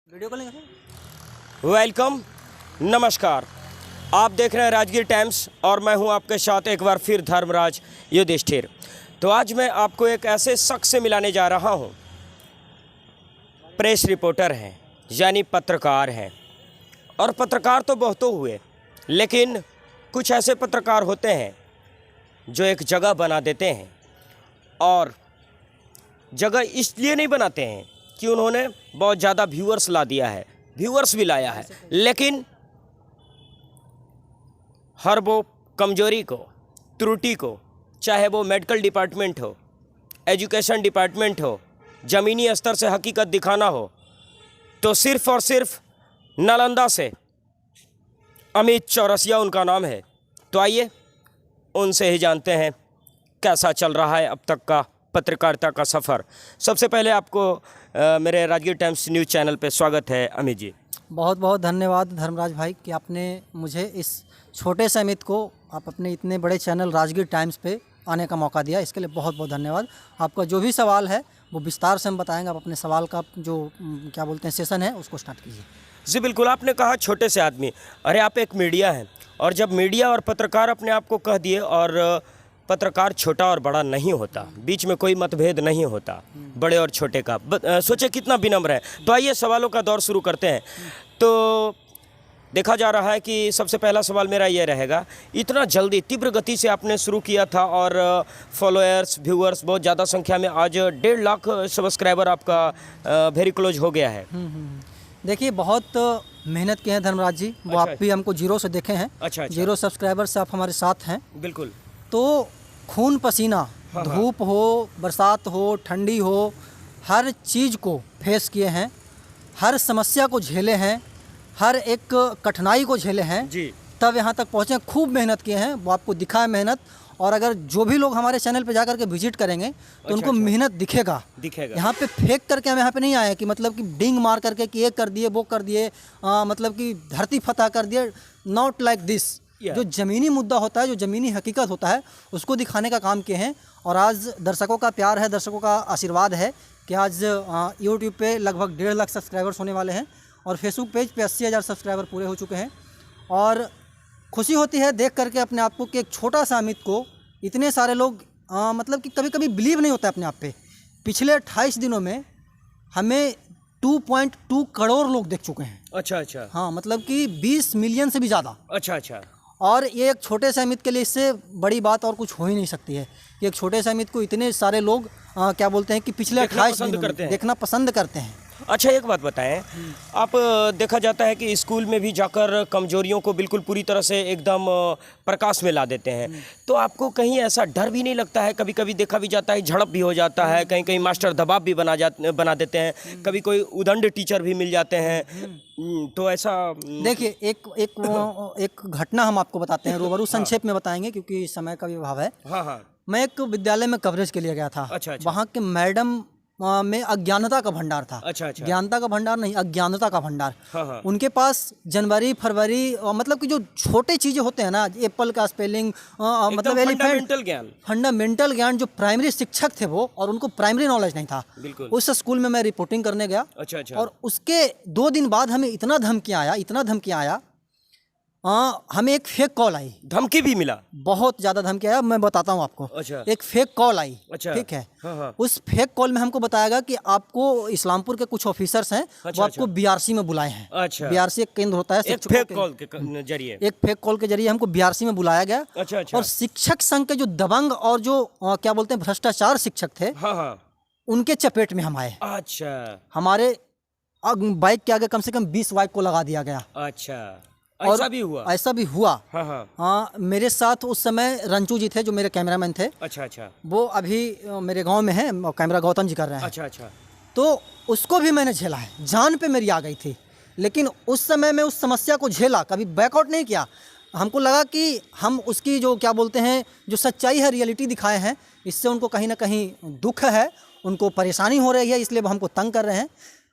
Video calling welcome, नमस्कार। आप देख रहे हैं राजगीर टाइम्स और मैं हूं आपके साथ एक बार फिर धर्मराज युधिष्ठिर। तो आज मैं आपको एक ऐसे शख्स से मिलाने जा रहा हूं, प्रेस रिपोर्टर हैं यानी पत्रकार हैं। और पत्रकार तो बहुतों हुए, लेकिन कुछ ऐसे पत्रकार होते हैं जो एक जगह बना देते हैं। और जगह इसलिए नहीं बनाते हैं कि उन्होंने बहुत ज़्यादा व्यूअर्स ला दिया है, व्यूअर्स भी लाया है, लेकिन हर वो कमजोरी को, त्रुटि को, चाहे वो मेडिकल डिपार्टमेंट हो, एजुकेशन डिपार्टमेंट हो, ज़मीनी स्तर से हकीकत दिखाना हो, तो सिर्फ़ और सिर्फ नालंदा से अमित चौरसिया उनका नाम है। तो आइए उनसे ही जानते हैं कैसा चल रहा है अब तक का पत्रकारिता का सफ़र। सबसे पहले आपको मेरे राजगीर टाइम्स न्यूज़ चैनल पे स्वागत है अमित जी। बहुत बहुत धन्यवाद धर्मराज भाई कि आपने मुझे इस छोटे से अमित को आप अपने इतने बड़े चैनल राजगीर टाइम्स पे आने का मौका दिया, इसके लिए बहुत बहुत धन्यवाद। आपका जो भी सवाल है वो विस्तार से हम बताएंगे। आप अपने सवाल का जो क्या बोलते हैं सेशन है उसको स्टार्ट कीजिए। जी बिल्कुल, आपने कहा छोटे से आदमी, अरे आप एक मीडिया हैं, और जब मीडिया और पत्रकार अपने आप को कह दिए, और पत्रकार छोटा और बड़ा नहीं होता, बीच में कोई मतभेद नहीं होता बड़े और छोटे का। सोचे कितना विनम्र है। तो आइए सवालों का दौर शुरू करते हैं। तो देखा जा रहा है कि सबसे पहला सवाल मेरा ये रहेगा, इतना जल्दी तीव्र गति से आपने शुरू किया था और फॉलोअर्स, व्यूअर्स बहुत ज़्यादा संख्या में, आज 1.5 लाख सब्सक्राइबर आपका वेरी क्लोज हो गया है। देखिए, बहुत मेहनत की है धर्मराज जी, वो आप भी हमको जीरो से देखे हैं। अच्छा। जीरो सब्सक्राइबर से आप हमारे साथ हैं। बिल्कुल। तो खून पसीना, धूप हो, बरसात हो, ठंडी हो, हर चीज़ को फेस किए हैं, हर समस्या को झेले हैं, हर एक कठिनाई को झेले हैं जी, तब तब यहाँ तक पहुँचे। खूब मेहनत किए हैं, वो आपको दिखा है मेहनत। और अगर जो भी लोग हमारे चैनल पे जाकर के विजिट करेंगे तो उनको मेहनत दिखेगा। यहाँ पे फेक करके हम यहाँ पे नहीं आए कि मतलब कि डिंग मार करके कि ये कर दिए वो कर दिए, मतलब कि धरती फतह कर दिए। Not like this. जो ज़मीनी मुद्दा होता है, जो ज़मीनी हकीकत होता है, उसको दिखाने का काम किए हैं। और आज दर्शकों का प्यार है, दर्शकों का आशीर्वाद है कि आज यूट्यूब पे लगभग 1.5 लाख सब्सक्राइबर्स होने वाले हैं और फेसबुक पेज पे 80,000 सब्सक्राइबर पूरे हो चुके हैं। और खुशी होती है देख करके अपने आप को कि एक छोटा सा अमित को इतने सारे लोग मतलब कि कभी कभी बिलीव नहीं होता अपने आप पे। पिछले 28 दिनों में हमें 2.2 करोड़ लोग देख चुके हैं। अच्छा। हाँ, मतलब कि 20 मिलियन से भी ज़्यादा। अच्छा। और ये एक छोटे से अमित के लिए इससे बड़ी बात और कुछ हो ही नहीं सकती है कि एक छोटे से अमित को इतने सारे लोग क्या बोलते हैं कि पिछले 28 दिनों में देखना पसंद करते हैं। अच्छा, एक बात बताएं, आप देखा जाता है कि स्कूल में भी जाकर कमजोरियों को बिल्कुल पूरी तरह से एकदम प्रकाश में ला देते हैं, तो आपको कहीं ऐसा डर भी नहीं लगता है? कभी कभी देखा भी जाता है झड़प भी हो जाता है, कहीं कहीं मास्टर दबाव भी बना देते हैं, कभी कोई उदंड टीचर भी मिल जाते हैं, तो ऐसा? देखिए, एक घटना हम आपको बताते हैं, रूबरू संक्षेप में बताएंगे क्योंकि समय का भी अभाव है। हाँ। मैं एक विद्यालय में कवरेज के लिए गया था। अच्छा। वहाँ के मैडम में अज्ञानता का भंडार था। अच्छा। ज्ञानता का भंडार नहीं, अज्ञानता का भंडार। हाँ। उनके पास जनवरी फरवरी मतलब कि जो छोटे चीज़ें होते हैं ना, एप्पल का स्पेलिंग, मतलब एलिफेंट, फंडामेंटल ज्ञान, जो प्राइमरी शिक्षक थे वो, और उनको प्राइमरी नॉलेज नहीं था। उस स्कूल में मैं रिपोर्टिंग करने गया। अच्छा। और उसके 2 दिन बाद हमें इतना धमकी आया, हमें एक फेक कॉल आई। धमकी भी मिला? बहुत ज़्यादा धमकी आया, मैं बताता हूँ आपको। अच्छा। एक फेक कॉल आई। अच्छा। ठीक है। हाँ। उस फेक कॉल में हमको बताया गया कि आपको इस्लामपुर के कुछ ऑफिसर्स हैं, वो आपको बीआरसी में बुलाए हैं। अच्छा। बीआरसी एक केंद्र होता है, एक फेक कॉल के जरिए हमको बीआरसी में बुलाया गया। अच्छा। और शिक्षक संघ के जो दबंग और जो क्या बोलते हैं भ्रष्टाचार शिक्षक थे, उनके चपेट में हम आए। अच्छा। हमारे बाइक के आगे कम से कम 20 बाइक को लगा दिया गया। अच्छा। ऐसा भी हुआ। हाँ। मेरे साथ उस समय रंचू जी थे जो मेरे कैमरामैन थे। अच्छा। वो अभी मेरे गांव में हैं, कैमरा गौतम जी कर रहे हैं। अच्छा। तो उसको भी मैंने झेला है, जान पे मेरी आ गई थी, लेकिन उस समय मैं उस समस्या को झेला, कभी बैकआउट नहीं किया। हमको लगा कि हम उसकी जो क्या बोलते हैं, जो सच्चाई है, रियलिटी दिखाए हैं, इससे उनको कहीं ना कहीं दुख है, उनको परेशानी हो रही है, इसलिए वो हमको तंग कर रहे हैं।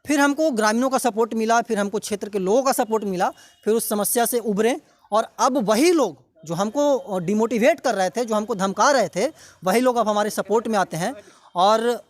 फिर हमको ग्रामीणों का सपोर्ट मिला, फिर हमको क्षेत्र के लोगों का सपोर्ट मिला, फिर उस समस्या से उभरे। और अब वही लोग जो हमको डिमोटिवेट कर रहे थे, जो हमको धमका रहे थे, वही लोग अब हमारे सपोर्ट में आते हैं। और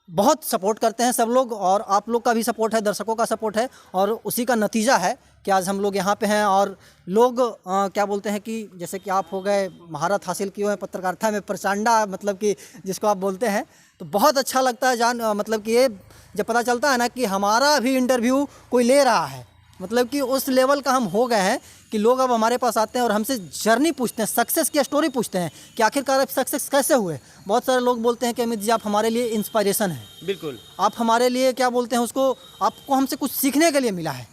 बहुत सपोर्ट करते हैं सब लोग, और आप लोग का भी सपोर्ट है, दर्शकों का सपोर्ट है, और उसी का नतीजा है कि आज हम लोग यहाँ पे हैं। और लोग क्या बोलते हैं कि जैसे कि आप हो गए, महारत हासिल किए हुए हैं पत्रकारिता में, प्रचंडा मतलब कि जिसको आप बोलते हैं, तो बहुत अच्छा लगता है मतलब कि ये जब पता चलता है ना कि हमारा भी इंटरव्यू कोई ले रहा है, मतलब कि उस लेवल का हम हो गए हैं कि लोग अब हमारे पास आते हैं और हमसे जर्नी पूछते हैं, सक्सेस की स्टोरी पूछते हैं कि आखिरकार आप सक्सेस कैसे हुए। बहुत सारे लोग बोलते हैं कि अमित जी आप हमारे लिए इंस्पायरेशन है, बिल्कुल आप हमारे लिए क्या बोलते हैं उसको, आपको हमसे कुछ सीखने के लिए मिला है।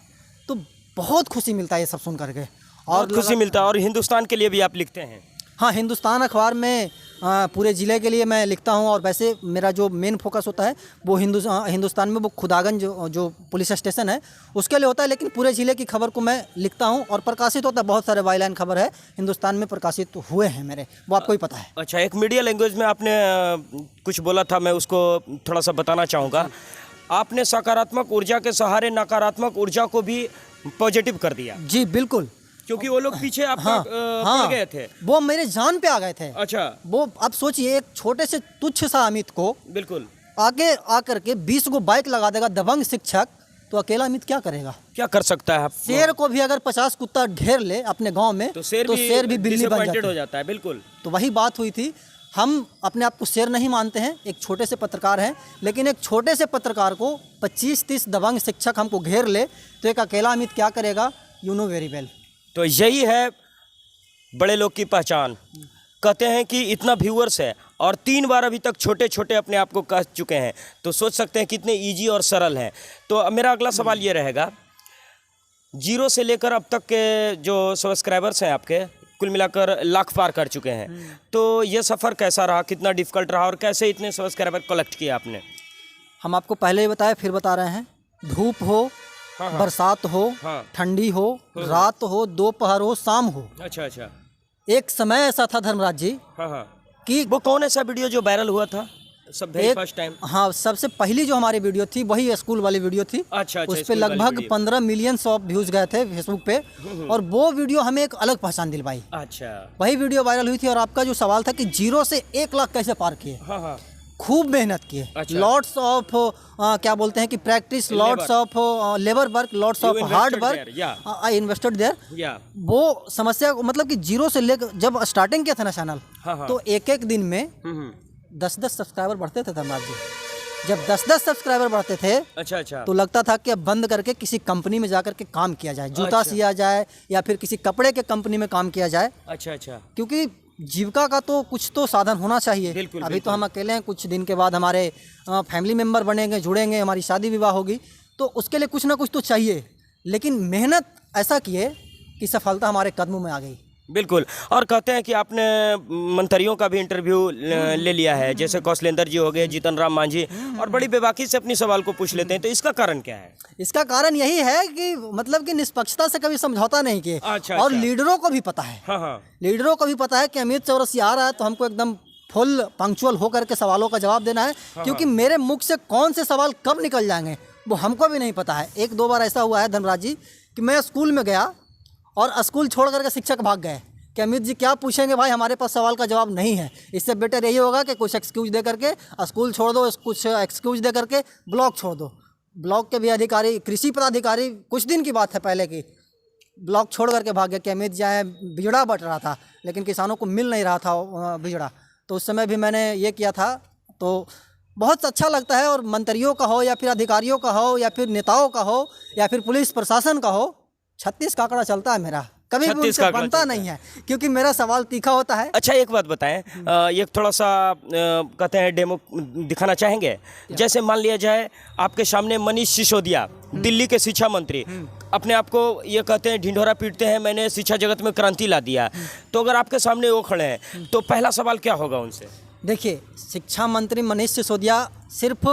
तो बहुत खुशी मिलता है ये सब सुन करके, और खुशी मिलता है। और हिंदुस्तान के लिए भी आप लिखते हैं? हाँ, हिंदुस्तान अखबार में पूरे ज़िले के लिए मैं लिखता हूँ, और वैसे मेरा जो मेन फोकस होता है वो हिंदुस्तान में वो खुदागंज जो पुलिस स्टेशन है उसके लिए होता है, लेकिन पूरे ज़िले की खबर को मैं लिखता हूँ और प्रकाशित होता है। बहुत सारे वाइलाइन खबर है हिंदुस्तान में प्रकाशित हुए हैं मेरे, वो आपको ही पता है। अच्छा, एक मीडिया लैंग्वेज में आपने कुछ बोला था, मैं उसको थोड़ा सा बताना चाहूँगा। आपने सकारात्मक ऊर्जा के सहारे नकारात्मक ऊर्जा को भी पॉजिटिव कर दिया। जी बिल्कुल, क्योंकि वो लोग पीछे आपका पड़ गए थे, वो मेरे जान पे आ गए थे। अच्छा, वो आप सोचिए, एक छोटे से तुच्छ सा अमित को बिल्कुल आगे आकर के 20 गो बाइक लगा देगा दबंग शिक्षक, तो अकेला अमित क्या करेगा? क्या कर सकता है? शेर को भी अगर 50 कुत्ता घेर ले अपने गांव में तो शेर भी बिल्ली बन हो जाता है। बिल्कुल, तो वही बात हुई थी। हम अपने आप को शेर नहीं मानते हैं, एक छोटे से पत्रकार हैं, लेकिन एक छोटे से पत्रकार को 25-30 दबंग शिक्षक हमको घेर ले तो एक अकेला अमित क्या करेगा? You know very well. तो यही है बड़े लोग की पहचान। कहते हैं कि इतना व्यूअर्स है और 3 बार अभी तक छोटे छोटे अपने आप को कह चुके हैं, तो सोच सकते हैं कितने इजी और सरल हैं। तो अब मेरा अगला सवाल ये रहेगा, 0 से लेकर अब तक के जो सब्सक्राइबर्स हैं आपके, कुल मिलाकर लाख पार कर चुके हैं, तो ये सफ़र कैसा रहा, कितना डिफ़िकल्ट रहा और कैसे इतने सब्सक्राइबर कलेक्ट किए आपने? हम आपको पहले ही बताया, फिर बता रहे हैं, धूप हो, हाँ, बरसात हो, हाँ, ठंडी हो, रात हो, दोपहर हो, शाम हो। अच्छा अच्छा, एक समय ऐसा था धर्मराज जी हाँ हाँ, कि वो कौन ऐसा वीडियो जो वायरल हुआ था सब फर्स्ट टाइम? हाँ, सबसे पहली जो हमारी वीडियो थी वही स्कूल वाली वीडियो थी। अच्छा, उस पे लगभग 15 मिलियन व्यूज गए थे फेसबुक पे, और वो वीडियो हमें एक अलग पहचान दिलवाई। अच्छा, वही वीडियो वायरल हुई थी। और आपका जो सवाल था कि 0 से 1 लाख कैसे पार किए, हाँ हाँ, खूब मेहनत किए, अच्छा। लॉट्स ऑफ क्या बोलते हैं कि practice, lots of labour work, lots of hard work, I invested there. वो समस्या मतलब कि 0 से लेकर जब स्टार्टिंग किया था ना चैनल, तो एक दिन में 10-10 सब्सक्राइबर बढ़ते थे धर्मराज जी। जब 10-10 सब्सक्राइबर बढ़ते थे, अच्छा अच्छा, तो लगता था कि अब बंद करके किसी कंपनी में जाकर के काम किया जाए, जूता सिया जाए या फिर किसी कपड़े के कंपनी में काम किया जाए। अच्छा अच्छा, क्योंकि जीविका का तो कुछ तो साधन होना चाहिए। बिल्कुल, अभी तो हम अकेले हैं, कुछ दिन के बाद हमारे फैमिली मेम्बर बनेंगे, जुड़ेंगे, हमारी शादी विवाह होगी, तो उसके लिए कुछ ना कुछ तो चाहिए। लेकिन मेहनत ऐसा किए कि सफलता हमारे कदमों में आ गई। बिल्कुल। और कहते हैं कि आपने मंत्रियों का भी इंटरव्यू ले लिया है, जैसे कौशलेंद्र जी हो गए, जीतन राम मांझी, और बड़ी बेबाकी से अपनी सवाल को पूछ लेते हैं, तो इसका कारण क्या है? इसका कारण यही है कि मतलब कि निष्पक्षता से कभी समझौता नहीं किए। अच्छा, और लीडरों को भी पता है, हाँ हाँ, लीडरों को भी पता है कि अमित चौरसिया आ रहा है तो हमको एकदम फुल पंक्चुअल होकर के सवालों का जवाब देना है। हाँ, क्योंकि मेरे मुख से कौन से सवाल कब निकल जाएंगे वो हमको भी नहीं पता है। 1-2 बार ऐसा हुआ है धर्मराज जी कि मैं स्कूल में गया और स्कूल छोड़ करके शिक्षक भाग गए कि अमित जी क्या पूछेंगे भाई, हमारे पास सवाल का जवाब नहीं है। इससे बेटर यही होगा कि कुछ एक्सक्यूज दे करके स्कूल छोड़ दो, कुछ एक्सक्यूज दे करके ब्लॉक छोड़ दो। ब्लॉक के भी अधिकारी, कृषि पदाधिकारी, कुछ दिन की बात है पहले की, ब्लॉक छोड़ करके भाग गए कि अमित जी आए, बिजड़ा बट रहा था लेकिन किसानों को मिल नहीं रहा था बिजड़ा। तो उस समय भी मैंने ये किया था, तो बहुत अच्छा लगता है। और मंत्रियों का हो या फिर अधिकारियों का हो या फिर नेताओं का हो या फिर पुलिस प्रशासन का हो, 36 का आंकड़ा चलता है मेरा, कभी भी उनसे बनता नहीं है क्योंकि मेरा सवाल तीखा होता है। अच्छा, एक बात बताएं, ये थोड़ा सा कहते हैं डेमो दिखाना चाहेंगे। जैसे मान लिया जाए आपके सामने मनीष सिसोदिया, दिल्ली के शिक्षा मंत्री, अपने आप को ये कहते हैं ढिंढोरा पीटते हैं, मैंने शिक्षा जगत में क्रांति ला दिया। तो अगर आपके सामने वो खड़े हैं तो पहला सवाल क्या होगा उनसे? देखिए, शिक्षा मंत्री मनीष सिसोदिया सिर्फ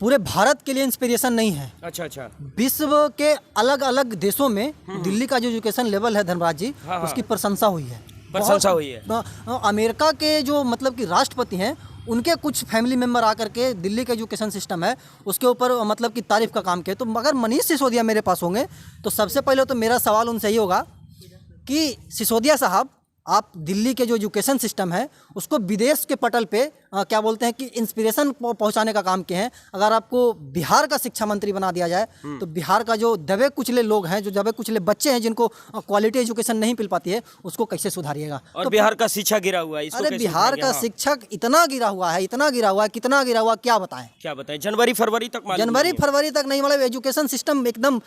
पूरे भारत के लिए इंस्पिरेशन नहीं है। अच्छा अच्छा, विश्व के अलग अलग देशों में दिल्ली का जो एजुकेशन लेवल है धर्मराज जी, उसकी प्रशंसा हुई है, प्रशंसा हुई है। अमेरिका के जो मतलब कि राष्ट्रपति हैं, उनके कुछ फैमिली मेंबर आकर के दिल्ली का एजुकेशन सिस्टम है उसके ऊपर मतलब कि तारीफ का काम किया। तो अगर मनीष सिसोदिया मेरे पास होंगे तो सबसे पहले तो मेरा सवाल उनसे ही होगा कि सिसोदिया साहब, आप दिल्ली के जो एजुकेशन सिस्टम है उसको विदेश के पटल पे क्या बोलते हैं कि इंस्पिरेशन पहुंचाने का काम किए हैं। अगर आपको बिहार का शिक्षा मंत्री बना दिया जाए तो बिहार का जो दबे कुचले लोग हैं, जो दबे कुचले बच्चे हैं, जिनको क्वालिटी एजुकेशन नहीं मिल पाती है, उसको कैसे सुधारिएगा। और तो बिहार का शिक्षा गिरा हुआ है, इसको अरे बिहार का शिक्षक इतना गिरा हुआ है, इतना गिरा हुआ है, कितना गिरा हुआ, क्या बताएं। जनवरी फरवरी तक नहीं, मतलब एजुकेशन सिस्टम एकदम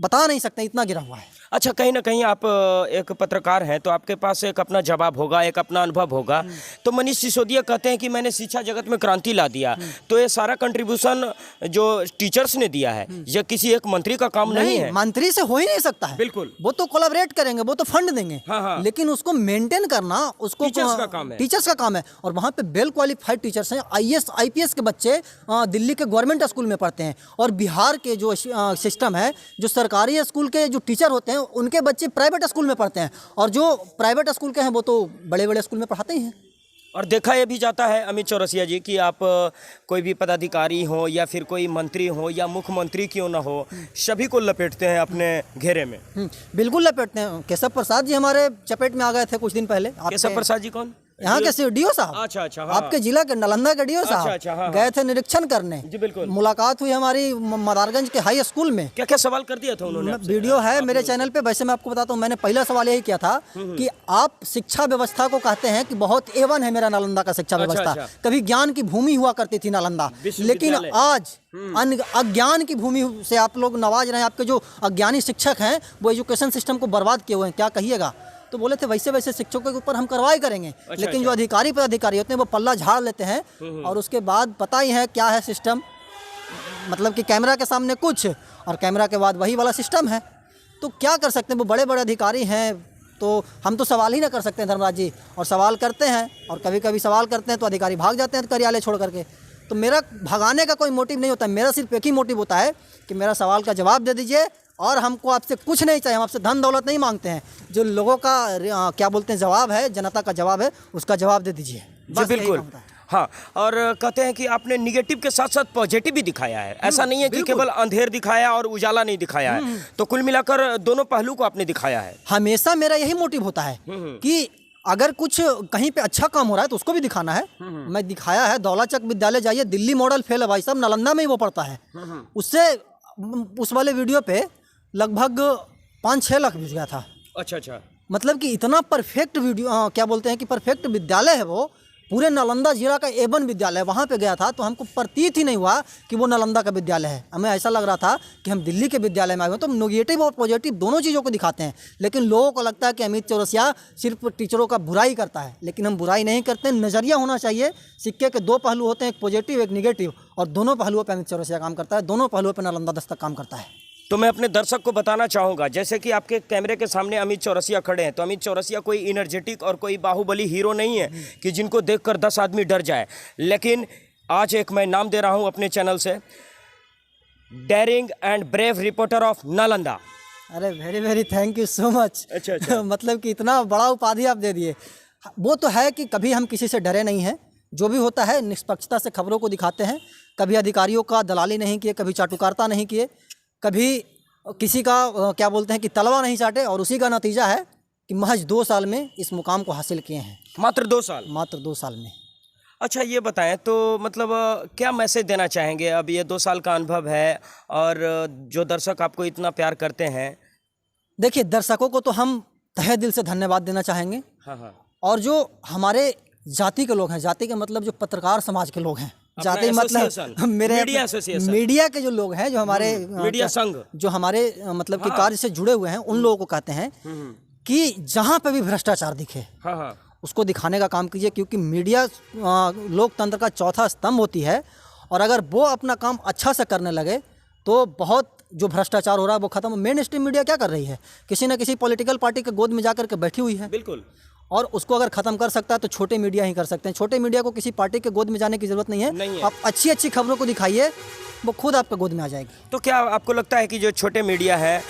बता नहीं सकते, इतना गिरा हुआ है। अच्छा, कहीं ना कहीं आप एक पत्रकार हैं तो आपके पास एक अपना जवाब होगा, एक अपना अनुभव होगा। तो मनीष सिसोदिया कहते हैं कि मैंने शिक्षा जगत में क्रांति ला दिया, तो ये सारा कंट्रीब्यूशन जो टीचर्स ने दिया है, ये किसी एक मंत्री का काम नहीं है। मंत्री से हो ही नहीं सकता है। बिल्कुल, वो तो कोलैबोरेट करेंगे, वो तो फंड देंगे। हाँ। लेकिन उसको मेंटेन करना उसको टीचर्स का काम है। टीचर्स का काम है। और वहाँ पे वेल क्वालिफाइड टीचर्स हैं। IAS IPS के बच्चे दिल्ली के गवर्नमेंट स्कूल में पढ़ते हैं, और बिहार के जो सिस्टम है, जो सरकारी स्कूल के जो टीचर होते हैं उनके बच्चे प्राइवेट स्कूल में पढ़ते हैं, और जो प्राइवेट स्कूल के हैं वो तो बड़े बड़े स्कूल में पढ़ाते ही हैं। और देखा ये भी जाता है अमित चौरसिया जी कि आप कोई भी पदाधिकारी हो या फिर कोई मंत्री हो या मुख्यमंत्री क्यों ना हो, सभी को लपेटते हैं अपने घेरे में। बिल्कुल लपेटते हैं। केशव प्रसाद जी हमारे चपेट में आ गए थे कुछ दिन पहले। केशव प्रसाद जी कौन? यहाँ के डीओ साहब। अच्छा, हाँ। आपके जिला के नालंदा के डीओ साहब हाँ। गए थे निरीक्षण करने। जी बिल्कुल, मुलाकात हुई हमारी मदारगंज के हाई स्कूल में। क्या क्या सवाल कर दिया था उन्होंने? वीडियो है मेरे चैनल पे। वैसे मैं आपको बताता हूँ, मैंने पहला सवाल यही किया था कि आप शिक्षा व्यवस्था को कहते हैं कि बहुत A1 है मेरा नालंदा का शिक्षा व्यवस्था। कभी ज्ञान की भूमि हुआ करती थी नालंदा, लेकिन आज अज्ञान की भूमि से आप लोग नवाज रहे हैं। आपके जो अज्ञानी शिक्षक हैं वो एजुकेशन सिस्टम को बर्बाद किए हुए हैं। क्या कहिएगा? तो बोले थे वैसे शिक्षकों के ऊपर हम कार्रवाई करेंगे। लेकिन जो अधिकारी पदाधिकारी होते हैं वो पल्ला झाड़ लेते हैं, और उसके बाद पता ही है क्या है सिस्टम। मतलब कि कैमरा के सामने कुछ और कैमरा के बाद वही वाला सिस्टम है। तो क्या कर सकते हैं, वो बड़े बड़े अधिकारी हैं, तो हम तो सवाल ही ना कर सकते हैं धर्मराज जी। और सवाल करते हैं, और कभी कभी सवाल करते हैं तो अधिकारी भाग जाते हैं कार्यालय छोड़ करके। तो मेरा भगाने का कोई मोटिव नहीं होता, मेरा सिर्फ एक ही मोटिव होता है कि मेरा सवाल का जवाब दे दीजिए, और हमको आपसे कुछ नहीं चाहिए। हम आपसे धन दौलत नहीं मांगते हैं। जो लोगों का क्या बोलते हैं जवाब है, जनता का जवाब है, उसका जवाब दे दीजिए। जी बिल्कुल, हाँ। और कहते हैं कि आपने निगेटिव के साथ साथ पॉजिटिव भी दिखाया है। ऐसा नहीं है कि केवल अंधेर दिखाया और उजाला नहीं दिखाया है। तो कुल मिलाकर दोनों पहलू को आपने दिखाया है। हमेशा मेरा यही मोटिव होता है कि अगर कुछ कहीं पे अच्छा काम हो रहा है तो उसको भी दिखाना है। मैं दिखाया है, दौलाचक विद्यालय जाइए, दिल्ली मॉडल फेल है भाई साहब, नालंदा में ही वो पढ़ता है। उससे उस वाले वीडियो पे लगभग 5-6 लाख व्यूज गया था। अच्छा, मतलब कि इतना परफेक्ट वीडियो, क्या बोलते हैं कि परफेक्ट विद्यालय है वो। पूरे नालंदा जिला का A1 विद्यालय, वहाँ पे गया था तो हमको प्रतीत ही नहीं हुआ कि वो नालंदा का विद्यालय है। हमें ऐसा लग रहा था कि हम दिल्ली के विद्यालय में आए हुए। तो नेगेटिव और पॉजिटिव दोनों चीज़ों को दिखाते हैं। लेकिन लोगों को लगता है कि अमित चौरसिया सिर्फ टीचरों का बुराई करता है, लेकिन हम बुराई नहीं करते। नज़रिया होना चाहिए। सिक्के के दो पहलू होते हैं, एक पॉजिटिव एक निगेटिव, और दोनों पहलुओं पर अमित चौरसिया काम करता है, दोनों पहलुओं पर नालंदा दस्तक काम करता है। तो मैं अपने दर्शक को बताना चाहूँगा, जैसे कि आपके कैमरे के सामने अमित चौरसिया खड़े हैं, तो अमित चौरसिया कोई इनर्जेटिक और कोई बाहुबली हीरो नहीं है कि जिनको देखकर 10 आदमी डर जाए। लेकिन आज एक मैं नाम दे रहा हूँ अपने चैनल से, daring and brave reporter of Nalanda. अरे very thank you so much. अच्छा। मतलब कि इतना बड़ा उपाधि आप दे दिए। वो तो है कि कभी हम किसी से डरे नहीं हैं। जो भी होता है निष्पक्षता से खबरों को दिखाते हैं। कभी अधिकारियों का दलाली नहीं किए, कभी चाटुकारिता नहीं किए, कभी किसी का क्या बोलते हैं कि तलवा नहीं चाटे। और उसी का नतीजा है कि महज 2 साल में इस मुकाम को हासिल किए हैं। मात्र 2 साल? मात्र 2 साल में। अच्छा, ये बताएं तो मतलब क्या मैसेज देना चाहेंगे? अब ये 2 साल का अनुभव है और जो दर्शक आपको इतना प्यार करते हैं। देखिए, दर्शकों को तो हम तहे दिल से धन्यवाद देना चाहेंगे। हाँ। और जो हमारे जाति के लोग हैं, जाति के मतलब जो पत्रकार समाज के लोग हैं, जाति मतलब मेरे मीडिया के जो लोग हैं, जो हमारे मीडिया संघ, जो हमारे मतलब कि कार्य से जुड़े हुए हैं, उन लोगों को कहते हैं कि जहाँ पे भी भ्रष्टाचार दिखे उसको दिखाने का काम कीजिए। क्योंकि मीडिया लोकतंत्र का चौथा स्तंभ होती है, और अगर वो अपना काम अच्छा से करने लगे तो बहुत जो भ्रष्टाचार हो रहा है वो खत्म। मेन स्ट्रीम मीडिया क्या कर रही है? किसी न किसी पॉलिटिकल पार्टी के गोद में जाकर के बैठी हुई है। बिल्कुल। और उसको अगर ख़त्म कर सकता है तो छोटे मीडिया ही कर सकते हैं। छोटे मीडिया को किसी पार्टी के गोद में जाने की ज़रूरत नहीं है। आप अच्छी खबरों को दिखाइए, वो खुद आपके गोद में आ जाएगी। तो क्या आपको लगता है कि जो छोटे मीडिया है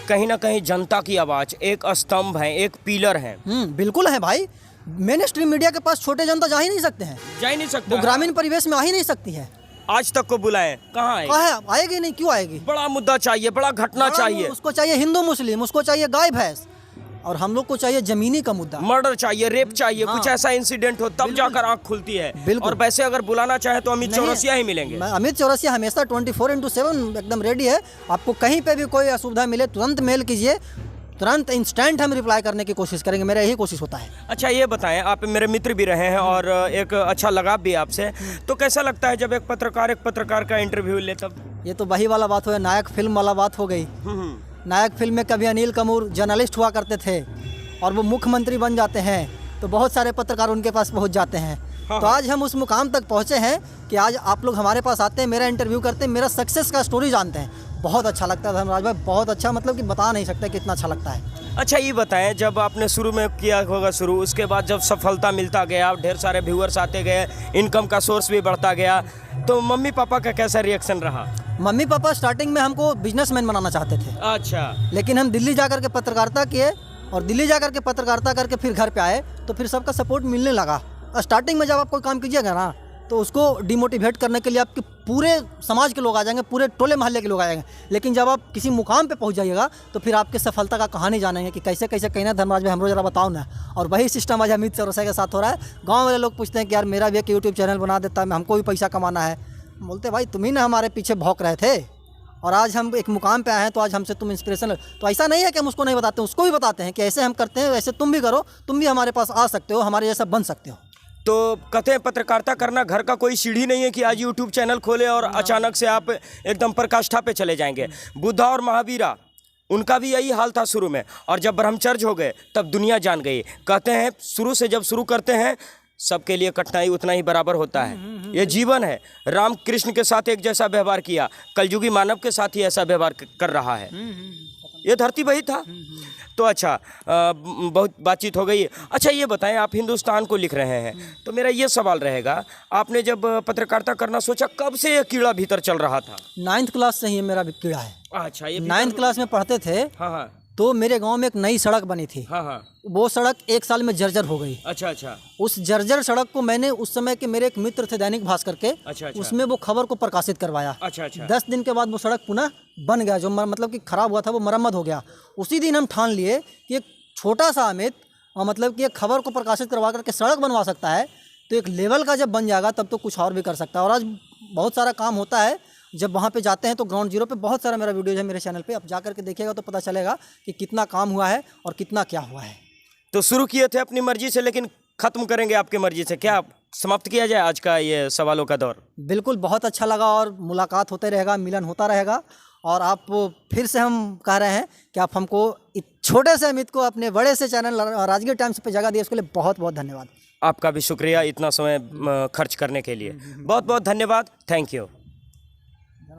कहीं ना कहीं जनता की आवाज़, एक स्तंभ है, एक पिलर है? बिल्कुल है भाई। मेन स्ट्रीम मीडिया के पास छोटे जनता जा ही नहीं सकते हैं। जा ही नहीं सकते। वो ग्रामीण परिवेश में आ ही नहीं सकती है। आज तक को बुलाएं, कहाँ आएगी नहीं? क्यों आएगी? बड़ा मुद्दा चाहिए, बड़ा घटना चाहिए। उसको चाहिए हिंदू मुस्लिम, उसको चाहिए गाय भैंस, और हम लोग को चाहिए जमीनी का मुद्दा, मर्डर चाहिए, रेप चाहिए, हाँ। कुछ ऐसा इंसिडेंट हो तब जाकर आंख खुलती है। बिल्कुल। और वैसे अगर बुलाना चाहे तो अमित नहीं, चौरसिया ही मिलेंगे। अमित चौरसिया हमेशा 24/7 एकदम रेडी है। आपको कहीं पे भी कोई असुविधा मिले तुरंत मेल कीजिए, तुरंत इंस्टेंट हम रिप्लाई करने की कोशिश करेंगे, मेरा यही कोशिश होता है। अच्छा ये बताएं, आप मेरे मित्र भी रहे हैं और एक अच्छा लगाव भी आपसे, तो कैसा लगता है जब एक पत्रकार का इंटरव्यू ले तब? ये तो वही वाला बात हो गई, नायक फिल्म वाला बात हो गई। नायक फिल्म में कभी अनिल कपूर जर्नलिस्ट हुआ करते थे और वो मुख्यमंत्री बन जाते हैं तो बहुत सारे पत्रकार उनके पास पहुंच जाते हैं। तो आज हम उस मुकाम तक पहुंचे हैं कि आज आप लोग हमारे पास आते हैं, मेरा इंटरव्यू करते हैं, मेरा सक्सेस का स्टोरी जानते हैं। बहुत अच्छा लगता है धर्मराज भाई, बहुत अच्छा, मतलब कि बता नहीं सकते कितना अच्छा लगता है। अच्छा ये बताएं, जब आपने शुरू में किया होगा शुरू, उसके बाद जब सफलता मिलता गया, ढेर सारे व्यूअर्स आते गए, इनकम का सोर्स भी बढ़ता गया, तो मम्मी पापा का कैसा रिएक्शन रहा? मम्मी पापा स्टार्टिंग में हमको बिजनेसमैन बनाना चाहते थे। अच्छा। लेकिन हम दिल्ली जा कर के पत्रकारिता किए और दिल्ली जा कर के पत्रकारिता करके फिर घर पे आए तो फिर सबका सपोर्ट मिलने लगा। स्टार्टिंग में जब आप कोई काम कीजिएगा ना तो उसको डिमोटिवेट करने के लिए आपके पूरे समाज के लोग आ जाएंगे, पूरे टोले मोहल्ले के लोग आ जाएंगे। लेकिन जब आप किसी मुकाम पे पहुंच जाइएगा तो फिर आपके सफलता का कहानी जानेंगे कि कैसे कैसे कहना धर्मराज भाई, हमरो जरा बताओ ना। और वही सिस्टम आज अमित चौरसिया के साथ हो रहा है। गाँव वाले लोग पूछते हैं कि यार मेरा भी एक यूट्यूब चैनल बना देता है, हमको भी पैसा कमाना है। बोलते भाई तुम ही ना हमारे पीछे भौंक रहे थे और आज हम एक मुकाम पे आए हैं तो आज हमसे तुम इंस्पिरेशन। तो ऐसा नहीं है कि हम उसको नहीं बताते, उसको भी बताते हैं कि ऐसे हम करते हैं, वैसे तुम भी करो, तुम भी हमारे पास आ सकते हो, हमारे जैसा बन सकते हो। तो कहते हैं पत्रकारिता करना घर का कोई सीढ़ी नहीं है कि आज यूट्यूब चैनल खोले और अचानक से आप एकदम पराकाष्ठा पे चले जाएंगे। बुद्धा और महावीरा, उनका भी यही हाल था शुरू में, और जब ब्रह्मचर्य हो गए तब दुनिया जान गई। कहते हैं शुरू से जब शुरू करते हैं सबके लिए कठिनाई उतना ही बराबर होता है। ये जीवन है। राम कृष्ण के साथ एक जैसा व्यवहार किया, कलयुगी मानव के साथ ही ऐसा व्यवहार कर रहा है। ये धरती वही था। तो अच्छा, बहुत बातचीत हो गई। अच्छा ये बताएं, आप हिंदुस्तान को लिख रहे हैं तो मेरा ये सवाल रहेगा, आपने जब पत्रकारिता करना सोचा कब से ये कीड़ा भीतर चल रहा था? 9th क्लास से ही मेरा भी कीड़ा है। अच्छा, ये 9th क्लास में पढ़ते थे। हाँ हाँ तो मेरे गांव में एक नई सड़क बनी थी। हाँ हाँ। वो सड़क 1 साल में जर्जर हो गई। अच्छा अच्छा। उस जर्जर सड़क को मैंने उस समय के मेरे एक मित्र थे दैनिक भास्कर के, अच्छा अच्छा। उसमें वो खबर को प्रकाशित करवाया। अच्छा अच्छा। 10 दिन के बाद वो सड़क पुनः बन गया, जो मतलब कि खराब हुआ था वो मरम्मत हो गया। उसी दिन हम ठान लिए कि एक छोटा सा अमित मतलब कि एक खबर को प्रकाशित करवा करके सड़क बनवा सकता है, तो एक लेवल का जब बन जाएगा तब तो कुछ और भी कर सकता है। और आज बहुत सारा काम होता है। जब वहाँ पे जाते हैं तो ग्राउंड जीरो पे बहुत सारा मेरा वीडियोज है मेरे चैनल पे, आप जा करके देखिएगा तो पता चलेगा कि कितना काम हुआ है और कितना क्या हुआ है। तो शुरू किए थे अपनी मर्जी से, लेकिन ख़त्म करेंगे आपकी मर्जी से। क्या समाप्त किया जाए आज का ये सवालों का दौर? बिल्कुल, बहुत अच्छा लगा और मुलाकात होते रहेगा, मिलन होता रहेगा। और आप फिर से हम कह रहे हैं कि आप हमको छोटे से अमित को अपने बड़े से चैनल राजगीर टाइम्स पे जगह दी, उसके लिए बहुत बहुत धन्यवाद। आपका भी शुक्रिया इतना समय खर्च करने के लिए। बहुत बहुत धन्यवाद। Thank you.